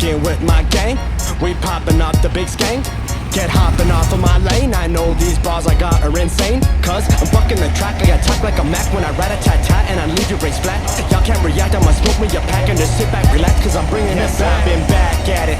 rockin' with my gang. We poppin' off the big skank. Get hopping off of my lane. I know these bars I got are insane, cause I'm fucking the track. I attack like a Mac when I rat-a-tat-tat, and I leave you brace flat. Y'all can't react, I'ma smoke me a pack and just sit back, relax, cause I'm bringing it back. I've been back at it,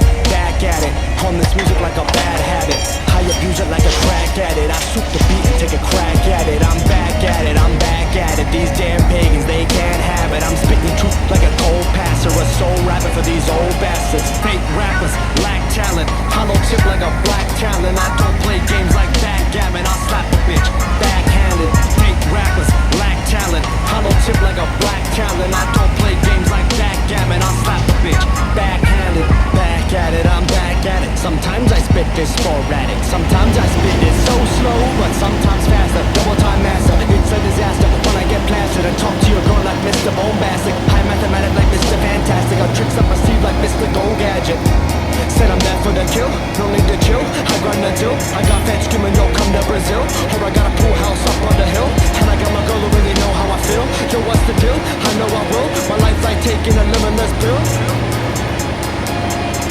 on this music like a bad habit. I abuse it like a crack addict. I shoot the beat and take a crack at it. I'm back at it, I'm back at it. These damn pagans, they can't have it. I'm spitting truth like a cold passer, a soul rapper for these old bastards. Fake rappers, lack talent, hollow tip like a black talent. I don't play games like backgammon. I'll slap a bitch backhanded. Fake rappers, lack talent, hollow tip like a black talent. I don't play games like backgammon. I'll slap a bitch backhanded. Back at it, I'm back at it. Sometimes I spit this sporadic, sometimes I spit it so slow, but sometimes faster. Double time master, it's a disaster when I get plastered and talk to your girl like Mr. Bombastic. High mathematic like Mr. Fantastic. I'll tricks up my sleeve like Mr. Go Gadget. Said I'm there for the kill, no need to chill. I'm gonna do, I got fans screaming, yo, come to Brazil. Or I got a pool house up on the hill, and I got my girl who really know how I feel. Yo, what's the deal? I know I will. My life's like taking a limitless pill.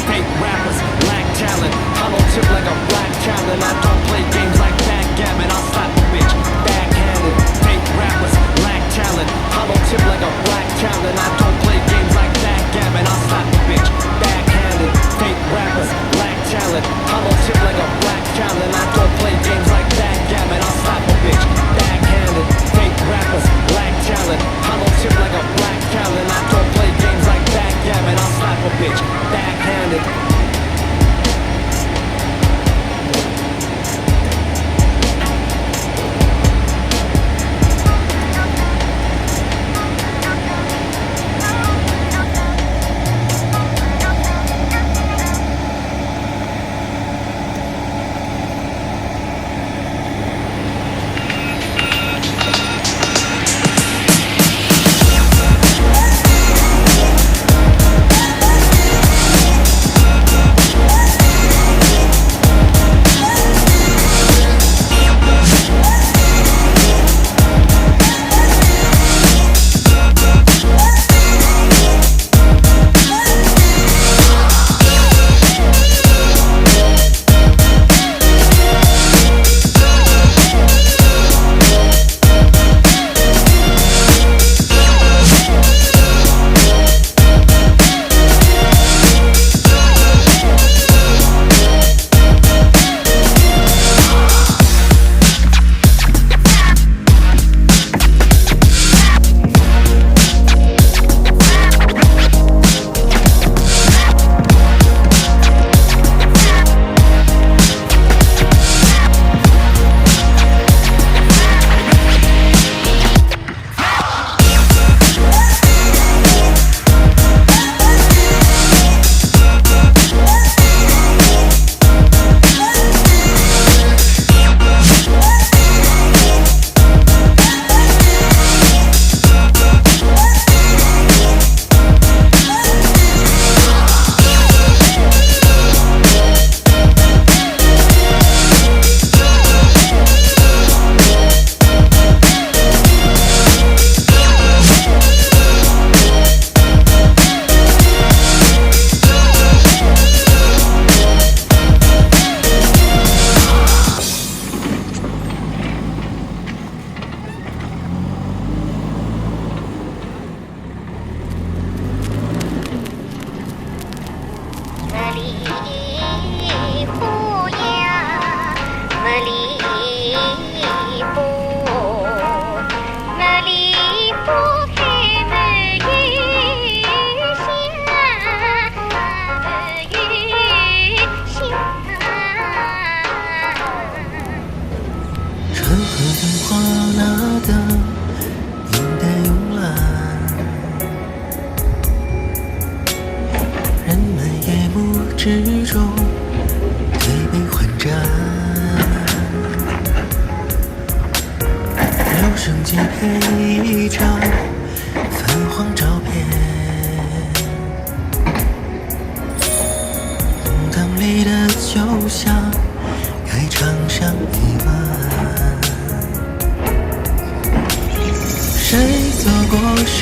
Fake rappers, lack talent, hollow tip like a black talent. I don't play games like backgammon. I'll slap a bitch backhanded. Fake rappers, lack talent, hollow tip like a black talent. I don't play games like backgammon. I'll slap a bitch backhanded. Fake rappers, lack talent, hollow tip like a black talent. I don't play games like backgammon. I'll slap a bitch backhanded. Fake rappers, lack talent, hollow tip like a black talent. I don't play games like backgammon. I'll slap a bitch backhanded.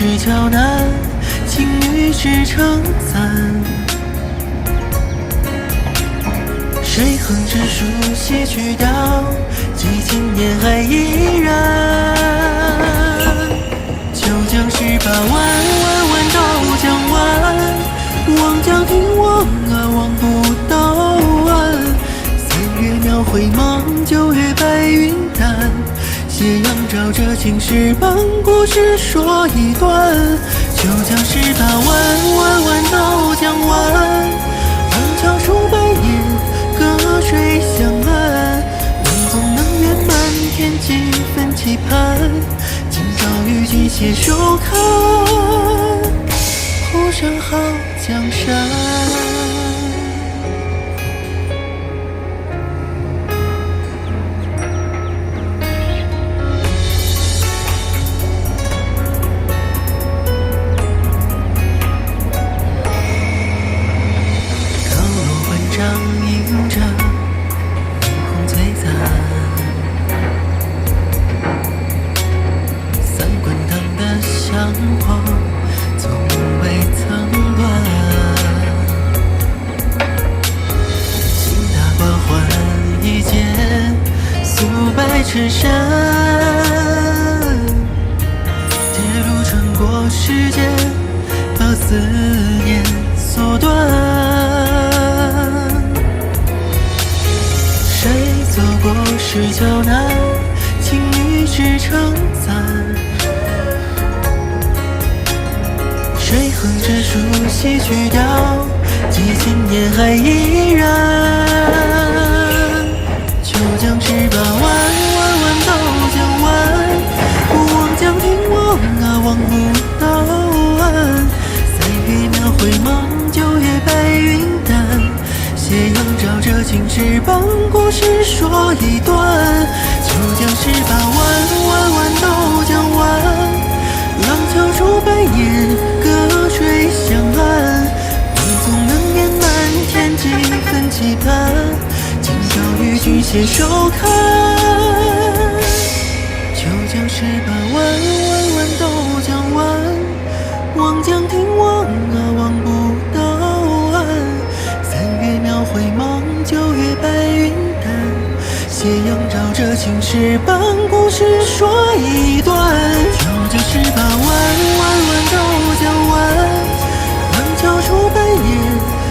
是较难，情侣只称赞。水横之书西去掉，几经年还依然。九江18万，万万都将完。望江亭望啊望不到岸。3月描绘梦，9月白云淡。斜阳照着青石板，故事说一段。九江18万，万万都将完。廊桥数百年，隔水相安。梦总能圆满，添几分期盼。今朝与君携手看，湖上好江山。映着霓虹璀璨，三观堂的香火从未曾断。新大褂换一件素白衬衫，铁路穿过时间，把思念缩短。谁走过石桥南，情侣只称赞。水横之书西去掉，几经年还依然。九江18万，万万都将完。望江亭望啊望不到岸。3月描绘梦，9月白云淡。斜阳照着青石板，故事说一段。九江18万，万万都将完。廊桥数百年，隔水相安。梦总能圆满，添几分期盼。今朝与君携手看，九江18万，万万都将完。望江亭望啊望不到岸。3月描绘梦，9月白云淡。斜阳照着青石板，故事说一段。九江18万，万万都将完。廊桥数百年，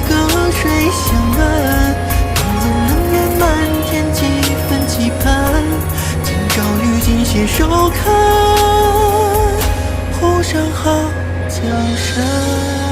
隔水相安。梦总能圆满，添几分期盼。今朝与君携手看，湖上好江山。